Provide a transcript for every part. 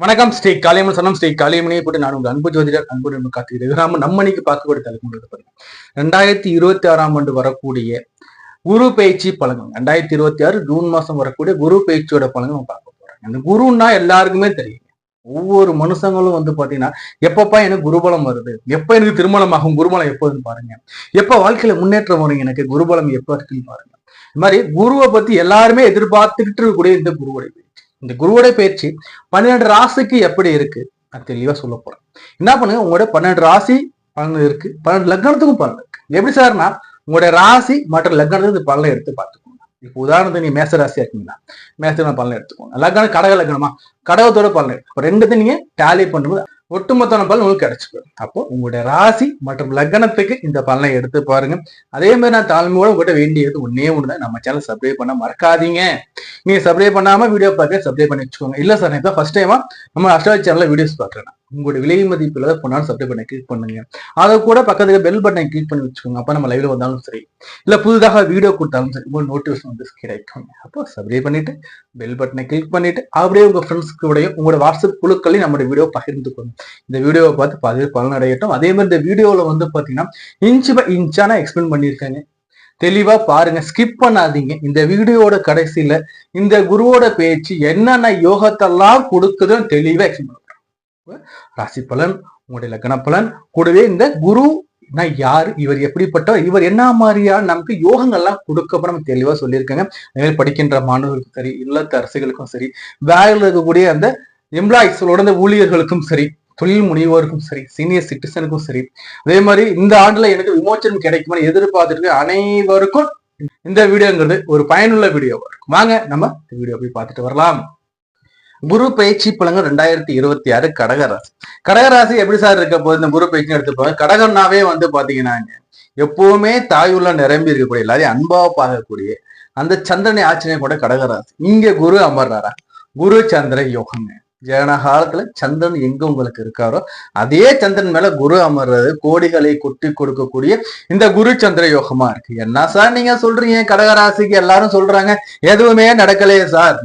வணக்கம் ஸ்ரீ காளியம்மன் சனம் ஸ்ரீ காளியம்மனையை போட்டு நான் உங்க அன்பு ஜோதிடர் அன்பு நம்ம காத்துக்கிறேன். நம்ம இன்னைக்கு பார்க்கக்கூடிய தலைமுறை 2026 வரக்கூடிய குரு பயிற்சி பலன்கள். 2026 ஜூன் மாசம் வரக்கூடிய குரு பயிற்சியோட பலன்கள் நம்ம பார்க்க போறோம். அந்த குருன்னா எல்லாருக்குமே தெரியும். ஒவ்வொரு மனுஷங்களும் பாத்தீங்கன்னா எப்பப்பா எனக்கு குருபலம் வருது, எப்ப எனக்கு திருமணம் ஆகும், குருபலம் எப்போதுன்னு பாருங்க, எப்ப வாழ்க்கையில முன்னேற்றம் வரும், எனக்கு குருபலம் எப்ப இருக்குன்னு பாருங்க. இந்த மாதிரி குருவை பத்தி எல்லாருமே எதிர்பார்த்துக்கிட்டு இருக்கக்கூடிய இந்த குருவுடைய இந்த குருவோட பயிற்சி 12 ராசிக்கு எப்படி இருக்கு அது தெளிவா சொல்ல போறேன். என்ன பண்ணுங்க, உங்களோட 12 ராசி பலன் இருக்கு, 12 லக்னத்துக்கும் பலன் இருக்கு. எப்படி சார்னா உங்களுடைய ராசி மற்ற லக்னத்துக்கு பலனை எடுத்து பார்த்துக்கோங்க. இப்போ உதாரணத்துக்கு நீங்க மேச ராசியா இருக்கீங்களா, மேச பலனை எடுத்துக்கோங்க. லக்னம் கடக லக்னமா, கடகத்தோட பலன் எடுத்து ரெண்டுத்தையும் நீங்க டேலி பண்ணும்போது ஒட்டுமொத்தமான பலன் உங்களுக்கு கிடைச்சிடும். அப்போ உங்களுடைய ராசி மற்றும் லக்னத்துக்கு இந்த பலனை எடுத்து பாருங்க. அதே மாதிரி நான் தாழ்மையோட உங்கள்கிட்ட வேண்டியது ஒன்னே ஒண்ணுதான், நம்ம சேனல் சப்ஸ்கிரைப் பண்ண மறக்காதீங்க. நீங்க சப்ஸ்கிரைப் பண்ணாம வீடியோ பார்க்க சப்ஸ்கிரைப் பண்ணி வச்சுக்கோங்க. இல்ல சார் நான் ஃபர்ஸ்ட் டைமா நம்ம அஸ்ட்ராலஜி சேனல்ல வீடியோஸ் பாக்குறேன், உங்களுடைய விலை மதிப்புல பொண்ணாலும் சப்ஸ்கிரைப் பண்ண கிளிக் பண்ணுங்க. அதை கூட பக்கத்துல பெல் பட்டனை கிளிக் பண்ணி வச்சுக்கோங்க. அப்ப நம்ம லைவ்ல வந்தாலும் சரி, இல்ல புதுதாக வீடியோ கொடுத்தாலும் சரி, உங்களுக்கு நோட்டிபிகேஷன் கிடைக்கும். அப்போ சப்ஸ்கிரைப் பண்ணிட்டு பெல் பட்டனை கிளிக் பண்ணிட்டு அப்படியே உங்க ஃப்ரெண்ட்ஸ்க்கு கூடயும் உங்களோட வாட்ஸ்அப் குழுக்களையும் நம்மளோட வீடியோ பகிர்ந்துக்கோங்க. இந்த வீடியோவை பார்த்து பலன் அடையட்டும். அதே மாதிரி இந்த வீடியோல பாத்தீங்கன்னா இன்ச் பை இன்ச்சா நான் எக்ஸ்பிளைன் பண்ணியிருக்காங்க, தெளிவா பாருங்க, ஸ்கிப் பண்ணாதீங்க. இந்த வீடியோட கடைசியில இந்த குருவோட பேச்சு என்னென்ன யோகத்தெல்லாம் கொடுக்குதுன்னு தெளிவா எக்ஸ்பிளைன் பண்ணுறேன். ராசி பலன், உங்களுடைய லக்ன பலன், கூடவே இந்த குரு யாரு, இவர் எப்படிப்பட்டவர், இவர் என்ன மாதிரியான நமக்கு யோகங்கள்லாம் கொடுக்கப்ப நம்ம தெளிவா சொல்லியிருக்காங்க. அதே படிக்கின்ற மாணவர்களுக்கும் சரி, இல்லத்த அரசுகளுக்கும் சரி, வேலையில் இருக்கக்கூடிய அந்த எம்ப்ளாயிஸோட ஊழியர்களுக்கும் சரி, தொழில் முனைவோருக்கும் சரி, சீனியர் சிட்டிசனுக்கும் சரி, அதே மாதிரி இந்த ஆண்டுல எனக்கு விமோச்சனம் கிடைக்குமான்னு எதிர்பார்த்துட்டு அனைவருக்கும் இந்த வீடியோங்கிறது ஒரு பயனுள்ள வீடியோவா இருக்கும். வாங்க நம்ம இந்த வீடியோ போய் பார்த்துட்டு வரலாம். குரு பயிற்சி பலன்கள் 2026 கடகராசி. கடகராசி எப்படி சார் இருக்க போது இந்த குரு பயிற்சி எடுத்துப்பாங்க. கடகம்னாவே பாத்தீங்கன்னா எப்பவுமே தாயுள்ள நிரம்பி இருக்கக்கூடிய, எல்லாரையும் அன்பா பார்க்கக்கூடிய அந்த சந்திரனை ஆச்சரியம் கூட கடகராசி. இங்க குரு அமர்றாரா, குரு சந்திர யோகங்க. ஜன காலத்துல சந்திரன் எங்க உங்களுக்கு இருக்காரோ அதே சந்திரன் மேல குரு அமர்றது கோடிகளை கொட்டி கொடுக்கக்கூடிய இந்த குரு சந்திர யோகமா இருக்கு. என்ன சார் நீங்க சொல்றீங்க, கடகராசிக்கு எல்லாரும் சொல்றாங்க எதுவுமே நடக்கலையே சார்.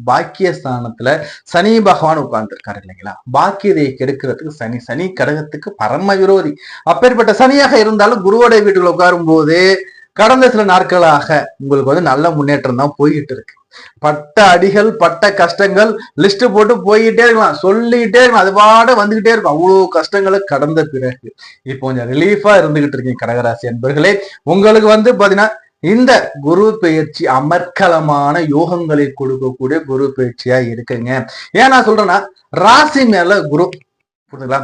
பாக்கியஸ்தானத்துல சனி பகவான் உட்கார்ந்து இருக்காரு இல்லைங்களா, பாக்கியதை கெடுக்கிறதுக்கு சனி கடகத்துக்கு பரம விரோதி. அப்பேற்பட்ட சனியாக இருந்தாலும் குருவோட வீட்டுக்குள்ள உட்காரும் போது கடந்த சில நாட்களாக உங்களுக்கு நல்ல முன்னேற்றம் தான் போய்கிட்டு இருக்கு. பட்ட அடிகள் பட்ட கஷ்டங்கள் லிஸ்ட் போட்டு போய்கிட்டே இருக்கலாம், சொல்லிக்கிட்டே இருக்கலாம், அது பாட வந்துகிட்டே இருக்கும். அவ்வளவு கஷ்டங்களை கடந்த பிறகு இப்போ கொஞ்சம் ரிலீஃபா இருந்துகிட்டு இருக்கீங்க கடகராசி அன்பர்களே. உங்களுக்கு பாத்தீங்கன்னா இந்த குரு பயிற்சி அமர்க்கலமான யோகங்களை கொடுக்கக்கூடிய குரு பயிற்சியா இருக்குங்க. ஏன் நான் சொல்றேன்னா, ராசி மேல குரு, புரியுதுங்களா,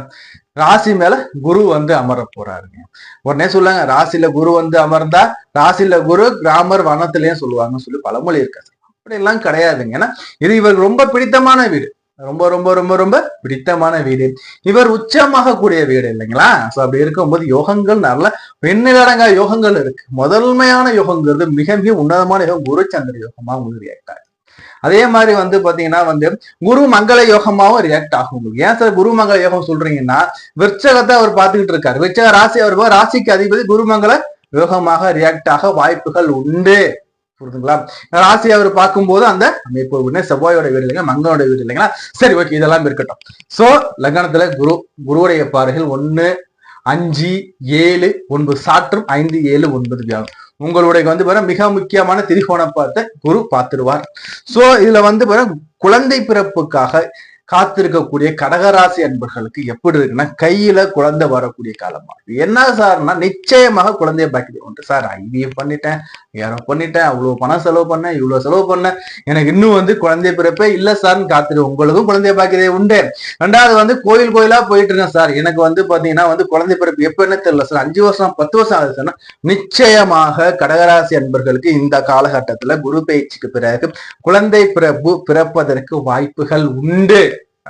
ராசி மேல குரு அமர போறாருங்க. உடனே சொல்லுவாங்க ராசியில குரு அமர்ந்தா, ராசியில குரு கிராமர் வனத்திலேயே சொல்லுவாங்கன்னு சொல்லி பழமொழி இருக்காது. அப்படி எல்லாம் கிடையாதுங்க. ஏன்னா இது இவருக்கு ரொம்ப பிடித்தமான வீடு, ரொம்ப ரொம்ப ரொம்ப ரொம்ப பிடித்தமான வீடு, இவர் உச்சமாக கூடிய வீடு இல்லைங்களா. சோ அப்படி இருக்கும்போது யோகங்கள் நல்ல பெண்ணிலடங்கா யோகங்கள் இருக்கு. முதன்மையான யோகங்கிறது மிக மிக உன்னதமான யோகம் குரு சந்திர யோகமா உங்களுக்கு ரியாக்ட் ஆகும். அதே மாதிரி பாத்தீங்கன்னா குரு மங்கள யோகமாவும் ரியாக்ட் ஆகும் உங்களுக்கு. ஏன் சார் குரு மங்கள யோகம் சொல்றீங்கன்னா, விருச்சகத்தை அவர் பார்த்துக்கிட்டு இருக்காரு, விருச்சக ராசி, அவர் ராசிக்கு அதிபதி குருமங்கள யோகமாக ரியாக்ட் ஆக வாய்ப்புகள் உண்டு. புரியுதுங்களா. ராசி அவர் பார்க்கும்போது அந்த அமைப்பு உடனே செவ்வாயோட வீடு இல்லைங்க, மங்களோட வீடு இல்லைங்களா. சரி, ஓகே, இதெல்லாம் இருக்கட்டும். சோ லக்னத்துல குருவுடைய பாறைகள் 1, 5, 7, 9 சாற்றும் 5, 7, 9 வியாழம். உங்களுடைய மிக முக்கியமான திரிகோண பார்த்த குரு பார்த்துடுவார். சோ இதுல குழந்தை பிறப்புக்காக காத்திருக்கக்கூடிய கடகராசி அன்பர்களுக்கு எப்படி இருக்குன்னா, கையில குழந்தை வரக்கூடிய காலமா இருக்கு. என்ன சார்னா நிச்சயமாக குழந்தைய பாக்கியம் உண்டு. சார் ஐவிஎஃப் பண்ணிட்டேன், யாரோ பண்ணிட்டேன், அவ்வளவு பணம் செலவு பண்ணேன், இவ்வளவு செலவு பண்ணேன், எனக்கு இன்னும் குழந்தைய பிறப்பே இல்ல சார்னு காத்திரு. உங்களுக்கும் குழந்தைய பாக்கியதே உண்டு. ரெண்டாவது கோயில் கோயிலா போயிட்டு இருக்கேன் சார், எனக்கு பாத்தீங்கன்னா குழந்தை பிறப்பு எப்ப என்ன தெரியல சார், 5 வருஷம் 10 வருஷம் ஆகுது சார். நிச்சயமாக கடகராசி அன்பர்களுக்கு இந்த காலகட்டத்துல குரு பயிற்சிக்கு பிறகு குழந்தை பிறப்பதற்கு வாய்ப்புகள் உண்டு.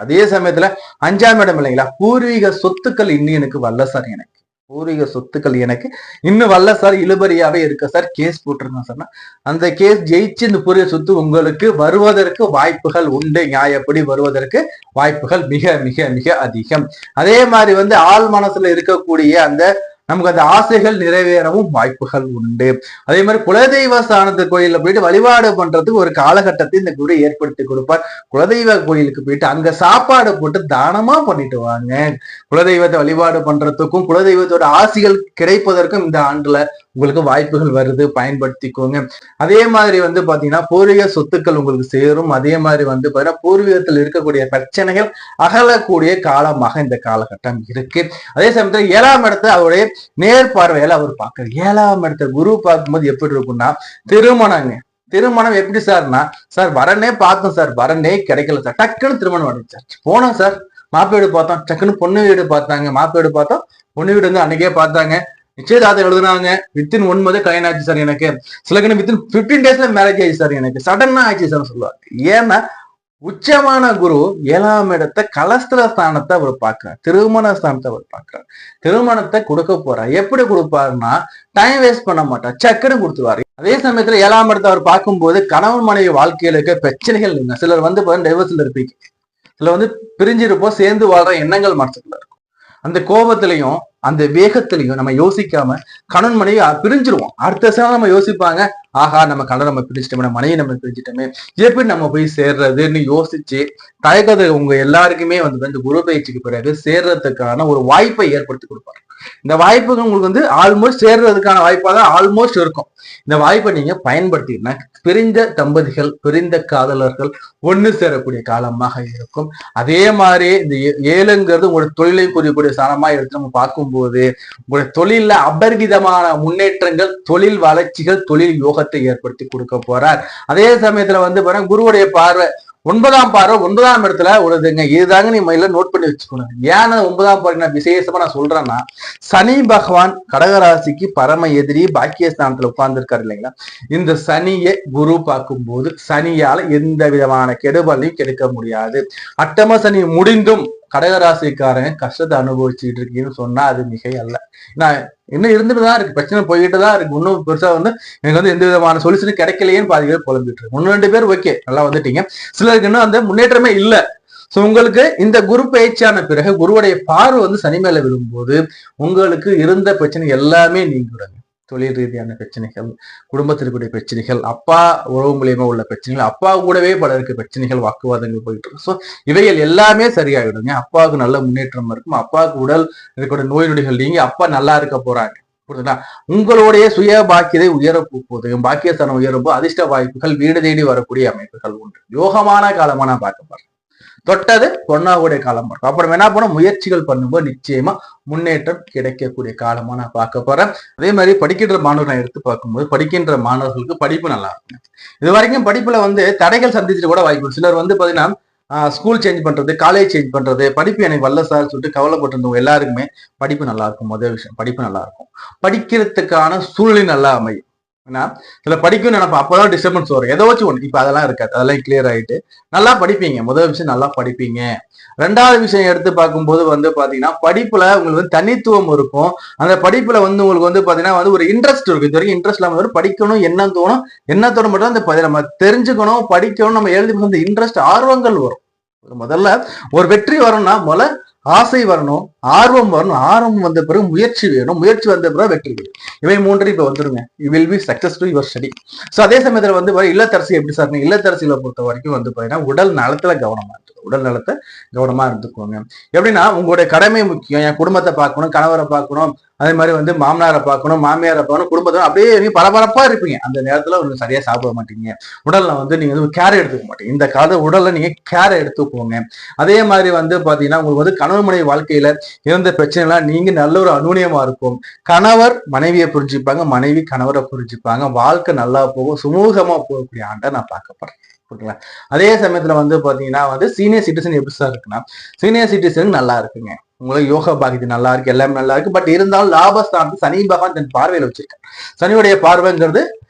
அதே சமயத்துல 5ஆம் இடம் இல்லைங்களா, பூர்வீக சொத்துக்கள் இன்னும் எனக்கு வரல சார், எனக்கு பூர்வீக சொத்துக்கள் எனக்கு இன்னும் வரல சார், இழுபறியாவே இருக்க சார், கேஸ் போட்டிருக்கேன் சார், அந்த கேஸ் ஜெயிச்சு இந்த பூர்வீக சொத்து உங்களுக்கு வருவதற்கு வாய்ப்புகள் உண்டு. நியாயப்படி வருவதற்கு வாய்ப்புகள் மிக மிக மிக அதிகம். அதே மாதிரி ஆள் மனசுல இருக்கக்கூடிய அந்த நமக்கு அந்த ஆசைகள் நிறைவேறவும் வாய்ப்புகள் உண்டு. அதே மாதிரி குலதெய்வ ஸ்தானத்து கோயில்ல போயிட்டு வழிபாடு பண்றதுக்கு ஒரு காலகட்டத்தை இந்த குரு ஏற்படுத்தி கொடுப்பார். குலதெய்வ கோயிலுக்கு போயிட்டு அங்க சாப்பாடு போட்டு தானமா பண்ணிட்டு வாங்க. குலதெய்வத்தை வழிபாடு பண்றதுக்கும் குலதெய்வத்தோட ஆசிகள் கிடைப்பதற்கும் இந்த ஆண்டுல உங்களுக்கு வாய்ப்புகள் வருது, பயன்படுத்திக்கோங்க. அதே மாதிரி வந்து பாத்தீங்கன்னா பூர்வீக சொத்துக்கள் உங்களுக்கு சேரும். அதே மாதிரி வந்து பாத்தீங்கன்னா பூர்வீகத்தில் இருக்கக்கூடிய பிரச்சனைகள் அகலக்கூடிய காலமாக இந்த காலகட்டம் இருக்கு. அதே சமயத்துல 7ஆம் இடத்தை அவருடைய நேர்பார்வையில அவர் பார்க்கிறார். 7ஆம் இடத்தை குரு பார்க்கும்போது எப்படி இருக்கும்னா திருமணங்க. திருமணம் எப்படி சார்னா, சார் வரனே பார்த்தோம் சார், வரனே கிடைக்கல சார், டக்குன்னு திருமணம் அடைஞ்சாச்சு. போனோம் சார், மாப்பிள்ளை வீடு பார்த்தோம், டக்குன்னு பொண்ணு வீடு பார்த்தாங்க, மாப்பிள்ளை வீடு பார்த்தோம், பொண்ணு வீடு வந்து அன்னைக்கே பார்த்தாங்க, நிச்சயதார்த்தம் எழுதுனாங்க, வித்தின் 1 month கல்யாணம் ஆச்சு சார் எனக்கு, சிலக்கு வித்தின் 15 days மேரேஜ் ஆயிடுச்சு சார் எனக்கு, சடனா ஆயிடுச்சு சார் சொல்லுவாங்க. ஏன்னா உச்சமான குரு 7ஆம் இடத்தை கலஸ்திர ஸ்தானத்தை அவர் பார்க்கிறார், திருமண ஸ்தானத்தை அவர் பார்க்கிறார். திருமணத்தை கொடுக்க போறார். எப்படி கொடுப்பாருன்னா டைம் வேஸ்ட் பண்ண மாட்டார், சக்குன்னு கொடுத்துருவாரு. அதே சமயத்துல 7ஆம் இடத்தை அவர் பார்க்கும்போது கணவன் மனைவி வாழ்க்கையில இருக்க பிரச்சனைகள் இல்லைங்க. சிலர் வந்து டைவர்ஸ்ல இருப்பீங்க, சிலர் வந்து பிரிஞ்சிருப்போம், சேர்ந்து வாழ்ற எண்ணங்கள் மனசுக்குள்ள இருக்கும். அந்த கோபத்திலையும் அந்த வேகத்திலையும் நம்ம யோசிக்காம கணவன் மனைவி பிரிஞ்சிருவோம். அடுத்த சார் நம்ம யோசிப்பாங்க, ஆஹா நம்ம கணவன் நம்ம பிரிஞ்சிட்டோமே, மனைவி நம்ம பிரிஞ்சிட்டோமே, எப்படி நம்ம போய் சேர்றதுன்னு யோசிச்சு தயக்கத்தை உங்க எல்லாருக்குமே வந்து இந்த குரு பயிற்சிக்கு பிறகு சேர்றதுக்கான ஒரு வாய்ப்பை ஏற்படுத்தி கொடுப்பாரு. இந்த வாய்ப்புகள் உங்களுக்கு வந்து ஆல்மோஸ்ட் சேர்றதுக்கான வாய்ப்பாக தான் ஆல்மோஸ்ட் இருக்கும். இந்த வாய்ப்பை நீங்க பயன்படுத்தினா பிரிந்த தம்பதிகள், பிரிந்த காதலர்கள் ஒண்ணு சேரக்கூடிய காலமாக இருக்கும். அதே மாதிரி இந்த 7ங்கிறது உங்களோட தொழிலை புரியக்கூடிய ஸ்தானமா எடுத்து நம்ம பார்க்கும்போது உங்களுடைய தொழில அபரிவிதமான முன்னேற்றங்கள், தொழில் வளர்ச்சிகள், தொழில் யோகத்தை ஏற்படுத்தி கொடுக்க போறார். அதே சமயத்துல வந்து பாருங்க குருவுடைய பார்வை 9ஆம் பார்வை 9ஆம் இடத்துல உள்ளதுங்க. இதுதாங்க நீ மயில நோட் பண்ணி வச்சுக்கணும். ஏன்னா 9ஆம் பார்வை நான் விசேஷமா நான் சொல்றேன்னா, சனி பகவான் கடகராசிக்கு பரம எதிரி பாக்கியஸ்தானத்துல உட்கார்ந்து இருக்காரு இல்லைங்களா. இந்த சனியை குரு பார்க்கும்போது சனியால எந்த விதமான கெடுபலையும் கெடுக்க முடியாது. அட்டம சனி முடிந்தும் கடகராசிக்காரங்க கஷ்டத்தை அனுபவிச்சுட்டு இருக்கீங்கன்னு சொன்னா அது மிகை அல்ல. நான் இன்னும் இருந்துட்டுதான் இருக்கு, பிரச்சனை போய்கிட்டு தான் இருக்கு. இன்னும் பெருசா வந்து எனக்கு வந்து எந்த விதமான சொல்யூஷனும் கிடைக்கலையேன்னு பாதி பேர் புலம்பிட்டு இருக்கு. 1-2 பேர் ஓகே நல்லா வந்துட்டீங்க, சிலருக்கு இன்னும் அந்த முன்னேற்றமே இல்லை. சோ உங்களுக்கு இந்த குரு பயிற்சியான பிறகு குருவுடைய பார்வை வந்து சனி மேல விழும்போது உங்களுக்கு இருந்த பிரச்சனை எல்லாமே நீங்கிடுங்க. தொழில் ரீதியான பிரச்சனைகள், குடும்பத்திற்குரிய பிரச்சனைகள், அப்பா உறவு மூலியமா உள்ள பிரச்சனைகள், அப்பா கூடவே பலருக்கு பிரச்சனைகள், வாக்குவாதங்கள் போயிட்டு இருக்கு. ஸோ இவைகள் எல்லாமே சரியாயிடுங்க. அப்பாவுக்கு நல்ல முன்னேற்றம் இருக்கும். அப்பாவுக்கு உடல் இருக்கக்கூடிய நோய் நொடிகள் நீங்க அப்பா நல்லா இருக்க போறாங்க. புரியுதுங்களா? உங்களுடைய சுய பாக்கியதை உயர போகுது. பாக்கியஸ்தானம் உயரும்போது அதிர்ஷ்ட வாய்ப்புகள் வீடு தேடி வரக்கூடிய அமைப்புகள் உண்டு. யோகமான காலமா நான் பார்க்க போறேன். தொட்டது பொன்னாவுடைய காலம் இருக்கும். அப்புறம் என்ன பண்ண முயற்சிகள் பண்ணும்போது நிச்சயமா முன்னேற்றம் கிடைக்கக்கூடிய காலமா நான் பார்க்க போறேன். அதே மாதிரி படிக்கின்ற மாணவர்களை எடுத்து பார்க்கும்போது படிக்கின்ற மாணவர்களுக்கு படிப்பு நல்லா இருக்கும். இது வரைக்கும் படிப்புல வந்து தடைகள் சந்திச்சுட்டு கூட வாய்ப்பு. சிலர் வந்து பாத்தீங்கன்னா ஸ்கூல் சேஞ்ச் பண்றது, காலேஜ் சேஞ்ச் பண்றது, படிப்பு எனக்கு வரல சார் சொல்லிட்டு கவலைப்பட்டிருந்தவங்க எல்லாருக்குமே படிப்பு நல்லா இருக்கும். முதல் விஷயம் படிப்பு நல்லா இருக்கும். படிக்கிறதுக்கான சூழ்நிலை நல்லா அமையும். ஏன்னா சில படிக்கும் நினைப்பா, அப்பதான் டிஸ்டர்பன்ஸ் வரும், ஏதோ வச்சு ஒண்ணு. இப்ப அதெல்லாம் இருக்காது, அதெல்லாம் கிளியர் ஆயிட்டு நல்லா படிப்பீங்க. முதல் விஷயம் நல்லா படிப்பீங்க. 2வது விஷயம் எடுத்து பார்க்கும்போது வந்து பாத்தீங்கன்னா படிப்புல உங்களுக்கு வந்து தனித்துவம் இருக்கும். அந்த படிப்புல வந்து உங்களுக்கு வந்து பாத்தீங்கன்னா வந்து ஒரு இன்ட்ரெஸ்ட் இருக்கும். இது வரைக்கும் இன்ட்ரெஸ்ட் இல்லாம படிக்கணும் என்ன தோணும், என்னத்தோட மட்டும் அந்த நம்ம தெரிஞ்சுக்கணும், படிக்கணும், நம்ம எழுதி இந்த இன்ட்ரெஸ்ட் ஆர்வங்கள் வரும். முதல்ல ஒரு வெற்றி வரணும்னா முதல்ல ஆசை வரணும், ஆர்வம் வரணும். ஆர்வம் வந்த பிறகு முயற்சி வேணும், முயற்சி வந்த பிறகு வெற்றி வேணும். இவை 3 இப்ப வந்துருங்க. You will be success to your study. So அதே சமயத்துல வந்து இல்லத்தரசி எப்படி சார், இல்லத்தரசிகளை பொறுத்த வரைக்கும் வந்து பாத்தீங்கன்னா உடல் நலத்துல கவனமா இருக்கு. உடல் நலத்தை கவனமா இருந்துக்கோங்க. எப்படின்னா உங்களுடைய கடமை முக்கியம். என் குடும்பத்தை பார்க்கணும், கணவரை பார்க்கணும், அதே மாதிரி வந்து மாமனாரை பார்க்கணும், மாமியாரை பார்க்கணும், குடும்பத்தை அப்படியே நீங்க பரபரப்பா இருப்பீங்க. அந்த நேரத்துல உங்களுக்கு சரியா சாப்பிட மாட்டீங்க. உடல்ல வந்து நீங்க வந்து கேர் எடுத்துக்க மாட்டீங்க. இந்த கால உடல்ல நீங்க கேர் எடுத்துக்கோங்க. அதே மாதிரி வந்து பாத்தீங்கன்னா உங்களுக்கு வந்து கணவன் மனைவி வாழ்க்கையில இருந்த பிரச்சனை எல்லாம் நீங்க நல்ல ஒரு அனுநியமா இருக்கும். கணவர் மனைவியை புரிஞ்சுப்பாங்க, மனைவி கணவரை புரிஞ்சுப்பாங்க. வாழ்க்கை நல்லா போகும், சுமூகமா போகக்கூடிய ஆண்டை நான் பார்க்கப்படுறேன். அதே சமயத்துல வந்து பாத்தீங்கன்னா வந்து சீனியர் சிட்டிசன் எப்படி சார் இருக்குன்னா, சீனியர் சிட்டிசன் நல்லா இருக்குங்க. உங்களுக்கு யோகா பாக்கியது நல்லா இருக்கு, எல்லாமே நல்லா இருக்கு. பட் இருந்தாலும் லாபஸ்தானத்து சனி பகவான் தன் பார்வையில வச்சிருக்கேன். சனியுடைய பார்வைங்கிறது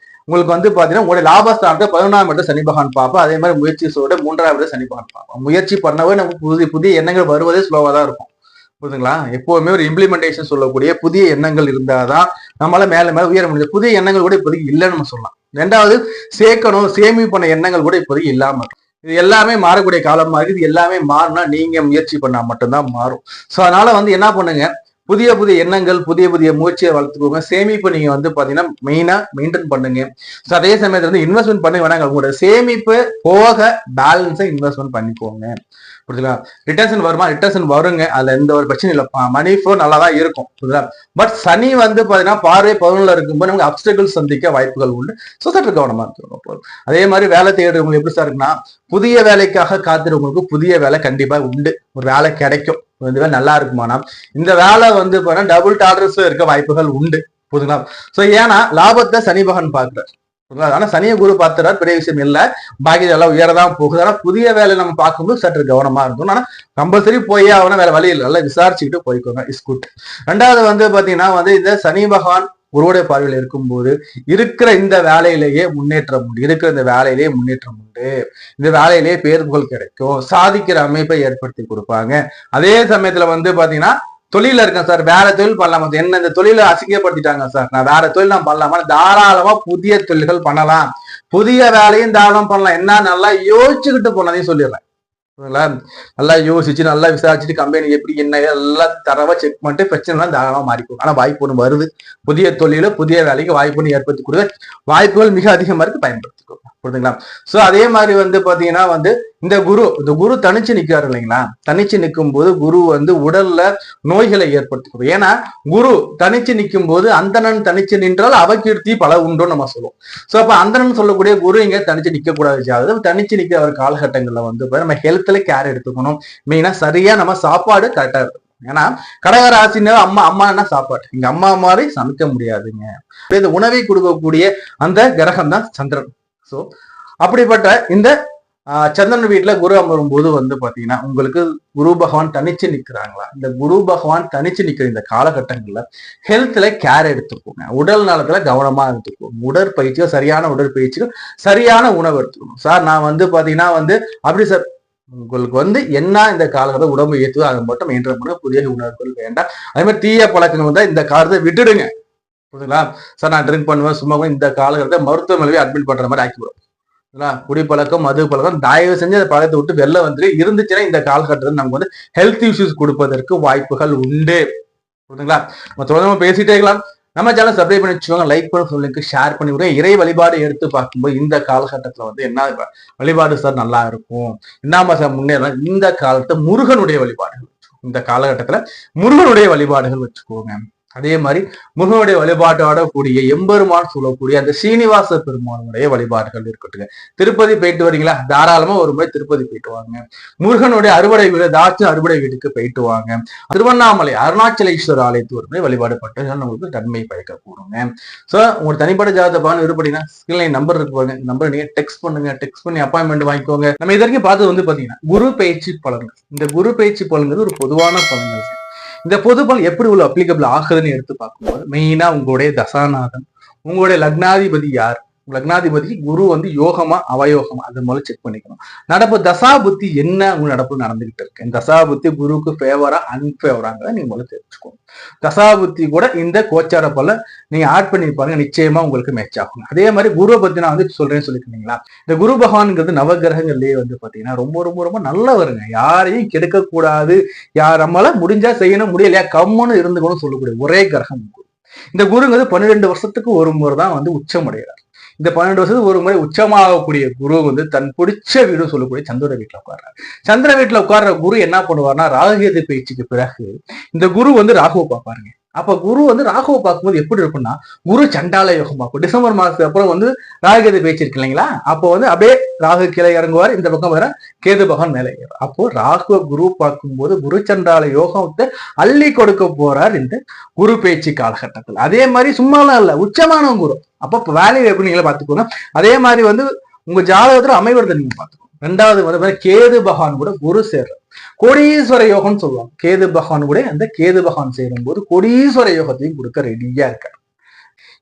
உங்களுக்கு வந்து பாத்தீங்கன்னா உங்களுடைய லாபஸ்தானத்தை 11ஆம் இடத்துல சனி பகவான் பார்ப்போம். அதே மாதிரி முயற்சி சொல்ல 3ஆம் இடத்துல சனி பகவான் பார்ப்போம். முயற்சி பண்ணவே நமக்கு புதிய எண்ணங்கள் வருவதே ஸ்லோவா தான் இருக்கும். புரியுதுங்களா? எப்பவுமே ஒரு இம்ப்ளிமெண்டேஷன் சொல்லக்கூடிய புதிய எண்ணங்கள் இருந்தாதான் நம்மளால மேல மேல உயர முடியும். புதிய எண்ணங்கள் கூட இப்போதைக்கு இல்லைன்னு நம்ம சொல்லலாம். 2வது சேர்க்கணும், சேமிப்பு பண்ண எண்ணங்கள் கூட இப்போதைக்கு இல்லாம. இது எல்லாமே மாறக்கூடிய காலமா இருக்கு. இது எல்லாமே மாறினா நீங்க முயற்சி பண்ணா மட்டும்தான் மாறும். சோ அதனால வந்து என்ன பண்ணுங்க, புதிய புதிய எண்ணங்கள், புதிய புதிய முயற்சியை வளர்த்துக்கோங்க. சேமிப்பு நீங்க வந்து பாத்தீங்கன்னா மெயினா மெயின்டைன் பண்ணுங்க. அதே சமயத்துல வந்து இன்வெஸ்ட்மெண்ட் பண்ணுங்க வேணாங்க, உங்களோட சேமிப்பு போக பேலன்ஸை இன்வெஸ்ட்மெண்ட் பண்ணிக்கோங்க. புரியுதுங்களா? ரிட்டர்ன் வருமா? ரிட்டர்ன் வருங்க, அதுல எந்த ஒரு பிரச்சனையும் இல்லை. மணி ஃப்ளோ நல்லா தான் இருக்கும். புரியுதா? பட் சனி வந்து பாத்தீங்கன்னா பார்வை 11 இருக்கும்போது நமக்கு அப்டக்கிள் சந்திக்க வாய்ப்புகள் உண்டு. ஸோ சற்று கவனமா இருக்கணும். அதே மாதிரி வேலை தேடுறவங்களுக்கு எப்படி சார் இருக்குன்னா, புதிய வேலைக்காக காத்திருவங்களுக்கு புதிய வேலை கண்டிப்பா உண்டு. ஒரு வேலை கிடைக்கும். இந்த வேலை நல்லா இருக்குமானா இந்த வேலை வந்து பாத்தீங்கன்னா டபுள் டாலர்ஸ்ல இருக்க வாய்ப்புகள் உண்டு. புரியுதுங்களா? ஸோ ஏன்னா லாபத்தை சனி பகவான் பார்க்கிறார். ஆனா சனிய குரு பார்த்துறாரு, பெரிய விஷயம் இல்ல. பாக்கி எல்லாம் உயரதான் போகுது. ஆனா புதிய வேலை நம்ம பார்க்கும்போது சற்று கவனமா இருக்கும். ஆனா கம்பல்சரி போய் ஆகணும், வேற வழி இல்லை. நல்லா விசாரிச்சுக்கிட்டு போய்க்கோங்க. Is good. ரெண்டாவது வந்து பாத்தீங்கன்னா வந்து இந்த சனி பகவான் குருவுடைய பார்வையில் இருக்கும்போது இருக்கிற இந்த வேலையிலேயே முன்னேற்றம் உண்டு. இருக்கிற இந்த வேலையிலேயே முன்னேற்றம் உண்டு. இந்த வேலையிலேயே பேர் புகழ் கிடைக்கும். சாதிக்கிற அமைப்பை ஏற்படுத்தி கொடுப்பாங்க. அதே சமயத்துல வந்து பாத்தீங்கன்னா தொழில இருக்கேன் சார், வேற தொழில் பண்ணலாமா சார், என்ன இந்த தொழில அசிங்கப்படுத்திட்டாங்க சார், நான் வேற தொழில் நான் பண்ணலாமா, தாராளமா புதிய தொழில்கள் பண்ணலாம். புதிய வேலையும் தாராளம் பண்ணலாம். என்ன நல்லா யோசிச்சுக்கிட்டு போனதையும் சொல்லிடுறேன். நல்லா யோசிச்சு நல்லா விசாரிச்சுட்டு கம்பெனி எப்படி என்ன எல்லாம் தரவா செக் பண்ணிட்டு பிரச்சனை தாராளமா மாறிக்கும். ஆனா வாய்ப்பு ஒண்ணு வருது. புதிய தொழில புதிய வேலைக்கு வாய்ப்பு ஒண்ணு ஏற்படுத்தி கொடுக்க வாய்ப்புகள் மிக அதிகமா இருக்கு, பயன்படுத்திக்கோ. புரியுதுங்களா? சோ அதே மாதிரி வந்து பாத்தீங்கன்னா வந்து இந்த குரு தனிச்சு நிக்காரு இல்லைங்களா? தனிச்சு நிற்கும் போது குரு வந்து உடல்ல நோய்களை ஏற்படுத்திக்கும். ஏன்னா குரு தனிச்சு நிற்கும் போது அந்தணன் தனிச்சு நின்றால் அவகீர்த்தி பல உண்டோன்னு நம்ம சொல்லுவோம். சோ அப்ப அந்தணன் சொல்லக்கூடிய குரு இங்க தனிச்சு நிக்க கூடாது. அதாவது தனிச்சு நிக்கிற ஒரு காலகட்டங்கள்ல வந்து நம்ம ஹெல்த்ல கேர் எடுத்துக்கணும். மெயினா சரியா நம்ம சாப்பாடு கரெக்டா இருக்கும். ஏன்னா கடகராசினா அம்மா என்ன சாப்பாடு, இங்க அம்மா மாதிரி சமைக்க முடியாதுங்க. இந்த உணவை கொடுக்கக்கூடிய அந்த கிரகம் தான் சந்திரன். சோ அப்படிப்பட்ட இந்த சந்திரன் வீட்டுல குரு அமரும் போது வந்து பாத்தீங்கன்னா உங்களுக்கு குரு பகவான் தனிச்சு நிக்கிறாங்களா? இந்த குரு பகவான் தனிச்சு நிக்கிற இந்த காலகட்டங்கள்ல ஹெல்த்ல கேர் எடுத்துக்கோங்க. உடல் நலத்துல கவனமா எடுத்துக்கோங்க. உடற்பயிற்சியோ சரியான உடற்பயிற்சியோ சரியான உணவு எடுத்துக்கணும். சார் நான் வந்து பாத்தீங்கன்னா வந்து அப்படி சார், உங்களுக்கு வந்து என்ன இந்த காலகட்டம் உடம்பு ஏற்றுதோ அதை மட்டும் மெயின்டைன் பண்ண. புதிய உணவுகள் வேண்டாம். அதே மாதிரி தீய பழக்கங்கள் வந்தா இந்த காலத்தை விட்டுடுங்க. புரியுதுங்களா? சார் நான் ட்ரிங்க் பண்ணுவேன் சும்மா இந்த காலகட்டத்தை மருத்துவமனையை அட்மிட் பண்ற மாதிரி ஆக்கிவிடும். குடிப்பழக்கம் மது பழக்கம் தயவு செஞ்சு அந்த பழத்தை விட்டு வெளில வந்துட்டு இருந்துச்சுன்னா இந்த காலகட்டத்தில் நமக்கு வந்து ஹெல்த் இஷ்யூஸ் கொடுப்பதற்கு வாய்ப்புகள் உண்டு. புரியுதுங்களா? நம்ம தொடர்ந்து பேசிட்டே இருக்கலாம். நம்ம சேனல் சப்ஸ்கிரைப் பண்ணி வச்சுக்கோங்க, லைக் பண்ணி சொல்லுங்க, ஷேர் பண்ணி விடுங்க. இறை வழிபாடு எடுத்து பார்க்கும்போது இந்த காலகட்டத்துல வந்து என்ன வழிபாடு சார் நல்லா இருக்கும், என்ன சார் முன்னேறலாம், இந்த காலத்தை முருகனுடைய வழிபாடுகள், இந்த காலகட்டத்துல முருகனுடைய வழிபாடுகள் வச்சுக்கோங்க. அதே மாதிரி முருகனுடைய வழிபாட்டோட கூடிய எம்பெருமான் சொல்லக்கூடிய அந்த சீனிவாச பெருமானுடைய வழிபாடுகள் இருக்கட்டும். திருப்பதி போயிட்டு வரீங்களா? தாராளமா ஒரு முறை திருப்பதி போயிட்டு வாங்க. முருகனுடைய அறுவடை வீடு ஏதாச்சும் அறுவடை வீட்டுக்கு போயிட்டு வாங்க. திருவண்ணாமலை அருணாச்சலேஸ்வரர் ஆலயத்து ஒரு முறை வழிபாடு பட்டு உங்களுக்கு நன்மை பயக்க கூடுங்க. சோ உங்க தனிப்பட்ட ஜாதகத்தை பாருங்க, விருப்படினா ஸ்கிரீன்ல நம்பர் இருக்கு பாருங்க, நம்பர் நீங்க டெக்ஸ்ட் பண்ணுங்க. டெக்ஸ்ட் பண்ணி அப்பாயின்மெண்ட் வாங்கிக்கோங்க. நம்ம இது வரைக்கும் பார்த்தது வந்து பாத்தீங்கன்னா குரு பயிற்சி பலன்கள். இந்த குரு பயிற்சி பலன்கிறது ஒரு பொதுவான பலன்கள். இந்த பொது பலன் எப்படி உள்ள அப்ளிகபிள் ஆகுதுன்னு எடுத்து பார்க்கும்போது மெயினா உங்களுடைய தசாநாதன், உங்களுடைய லக்னாதிபதி யார், லக்னாதிபதி குரு வந்து யோகமா அவயோகமா அது மூலம் செக் பண்ணிக்கணும். நடப்பு தசா புத்தி என்ன உங்க நடப்பு நடந்துகிட்டு இருக்கு, தசா புத்தி குருவுக்கு ஃபேவரா அன்பேவராங்கிறத நீங்க முதல்ல தெரிஞ்சுக்கணும். தசா புத்தி கூட இந்த கோச்சார பல நீங்க ஆட் பண்ணி பாருங்க, நிச்சயமா உங்களுக்கு மேட்ச் ஆகும். அதே மாதிரி குருவை பத்தி நான் வந்து சொல்றேன்னு சொல்லிருக்கீங்களா? இந்த குரு பகவான்ங்கிறது நவகிரகங்கள்லயே வந்து பாத்தீங்கன்னா ரொம்ப ரொம்ப ரொம்ப நல்லவருங்க. யாரையும் கெடுக்க கூடாது, யார் நம்மளால முடிஞ்சா செய்யணும், முடியலையா கம்முன்னு இருந்துக்கணும் சொல்லக்கூடிய ஒரே கிரகம் குரு. இந்த குருங்கிறது 12 வருஷத்துக்கு ஒரு முறை தான் வந்து உச்சம் அடைகிறார். இந்த 12 வருஷத்துக்கு ஒரு முறை உச்சமாகக்கூடிய குரு வந்து தன் பிடிச்ச வீடு சொல்லக்கூடிய சந்திர வீட்டுல உட்கார்றாரு. சந்திர வீட்டுல உட்கார்ற குரு என்ன பண்ணுவார்னா ராகுகேது பயிற்சிக்கு பிறகு இந்த குரு வந்து ராகுவை பார்ப்பாருங்க. அப்ப குரு வந்து ராகுவை பார்க்கும்போது எப்படி இருக்கும்னா குரு சண்டால யோகம் பார்க்கும். டிசம்பர் மாசத்துக்கு அப்புறம் வந்து ராகுகேது பயிற்சி இருக்கு இல்லைங்களா? அப்போ வந்து அப்படியே ராகு கீழே இறங்குவார், இந்த பக்கம் வர கேது பகவான் மேலே ஏறும். அப்போ ராகுவ குரு பார்க்கும்போது குரு சண்டால யோகத்தை அள்ளி கொடுக்க போறார் இந்த குரு பயிற்சி காலகட்டத்தில். அதே மாதிரி சும்மாலாம் இல்ல, உச்சமான குரு. அப்ப வேலையை எப்படி நீங்களே பார்த்துக்கோங்க. அதே மாதிரி வந்து உங்க ஜாதகத்துல அமைவதை நீங்க பார்த்துக்கோங்க. ரெண்டாவது வந்து கேது பகவான் கூட குரு சேர்ற கோடீஸ்வர யோகம்னு சொல்லுவாங்க. கேது பகவான் கூட அந்த கேது பகவான் சேரும் போது கோடீஸ்வர யோகத்தையும் கொடுக்க ரெடியா இருக்காரு.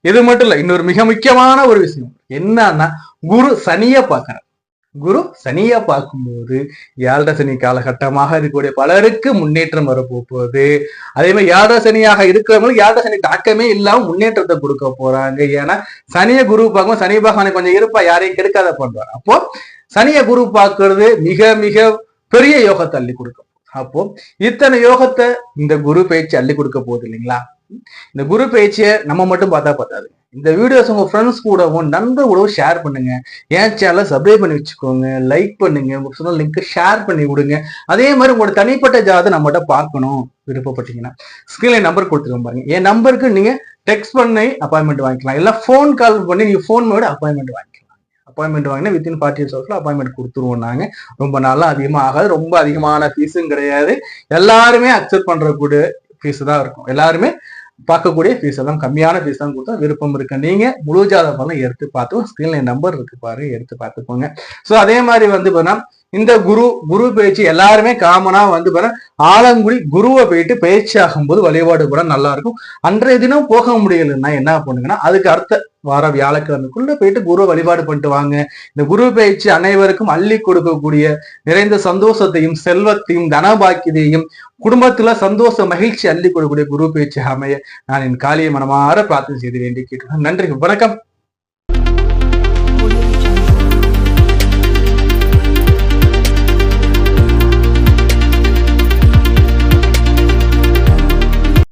இது மட்டும் இல்ல, இன்னொரு மிக முக்கியமான ஒரு விஷயம் என்னன்னா குரு சனிய பார்க்கிறார். குரு சனியை பார்க்கும்போது 7 சனி காலகட்டமாக இருக்கக்கூடிய பலருக்கு முன்னேற்றம் வரப்போகுது. அதே மாதிரி 7 சனியாக இருக்கிறவங்களுக்கு 7 சனி தாக்கமே இல்லாம முன்னேற்றத்தை கொடுக்க போறாங்க. ஏன்னா சனியை குரு பார்க்கும், சனி பகவானை கொஞ்சம் இருப்பா, யாரையும் கெடுக்காத பண்றாரு. அப்போ சனியை குரு பார்க்கறது மிக மிக பெரிய யோகத்தை அள்ளி கொடுக்கும். அப்போ இத்தனை யோகத்தை இந்த குரு பயிற்சி அள்ளி கொடுக்க போகுது இல்லைங்களா? இந்த குரு பயிற்சியை நம்ம மட்டும் பார்த்தா பார்த்தாது. இந்த வீடியோஸ் உங்க ஃப்ரெண்ட்ஸ் கூடவும் நண்பர் கூடவும் ஷேர் பண்ணுங்க. என் சேனலை சப்ஸ்கிரைப் பண்ணி வச்சுக்கோங்க, லைக் பண்ணுங்க, உங்க சொன்ன லிங்க் ஷேர் பண்ணி விடுங்க. அதே மாதிரி உங்களோட தனிப்பட்ட ஜாதகத்தை நம்மகிட்ட பார்க்கணும் விருப்பப்பட்டீங்கன்னா ஸ்கிரீன்ல நம்பர் கொடுத்துருக்கோம் பாருங்க. என் நம்பருக்கு நீங்க டெக்ஸ்ட் பண்ணி அப்பாயின்மெண்ட் வாங்கிக்கலாம், இல்ல ஃபோன் கால் பண்ணி நீங்க ஃபோன் மேட அப்பாயின்மெண்ட் வாங்கிக்கலாம். அப்பாயின்மெண்ட் வாங்கினா வித்தின் 48 ஹவர்ஸ்ல அப்பாயின்மெண்ட் கொடுத்துருவோம் நாங்க. ரொம்ப நாளா அதிகமாக ஆகாது, ரொம்ப அதிகமான ஃபீஸும் கிடையாது. எல்லாருமே அக்செப்ட் பண்றக்கூடிய ஃபீஸ் தான் இருக்கும். எல்லாருமே பார்க்கக்கூடிய ஃபீஸ் எல்லாம் கம்மியான ஃபீஸ் தான் கொடுத்தா விருப்பம் இருக்கு. நீங்க முழு ஜாதகம் பண்ண எடுத்து பார்த்து ஸ்கிரீன்ல நம்பர் இருக்கு பாரு, எடுத்து பார்த்துக்கோங்க. ஸோ அதே மாதிரி பாத்தீங்கன்னா இந்த குரு பயிற்சி எல்லாருமே காமனா ஆலங்குடி குருவை போயிட்டு பயிற்சி ஆகும்போது வழிபாடு கூட நல்லா இருக்கும். அன்றைய தினம் போக முடியலன்னா என்ன பண்ணுங்கன்னா அதுக்கு அடுத்த வார வியாழக்கிழமைக்குள்ள போயிட்டு குரு வழிபாடு பண்ணிட்டு வாங்க. இந்த குரு பயிற்சி அனைவருக்கும் அள்ளி கொடுக்கக்கூடிய நிறைந்த சந்தோஷத்தையும் செல்வத்தையும் தனபாக்கியத்தையும் குடும்பத்துல சந்தோஷ மகிழ்ச்சி அள்ளி கொடுக்கக்கூடிய குரு பயிற்சி அமைய நான் என் காளியை மனமாற பிரார்த்தனை செய்து வேண்டி கேட்டுக்கிறேன். நன்றி, வணக்கம்.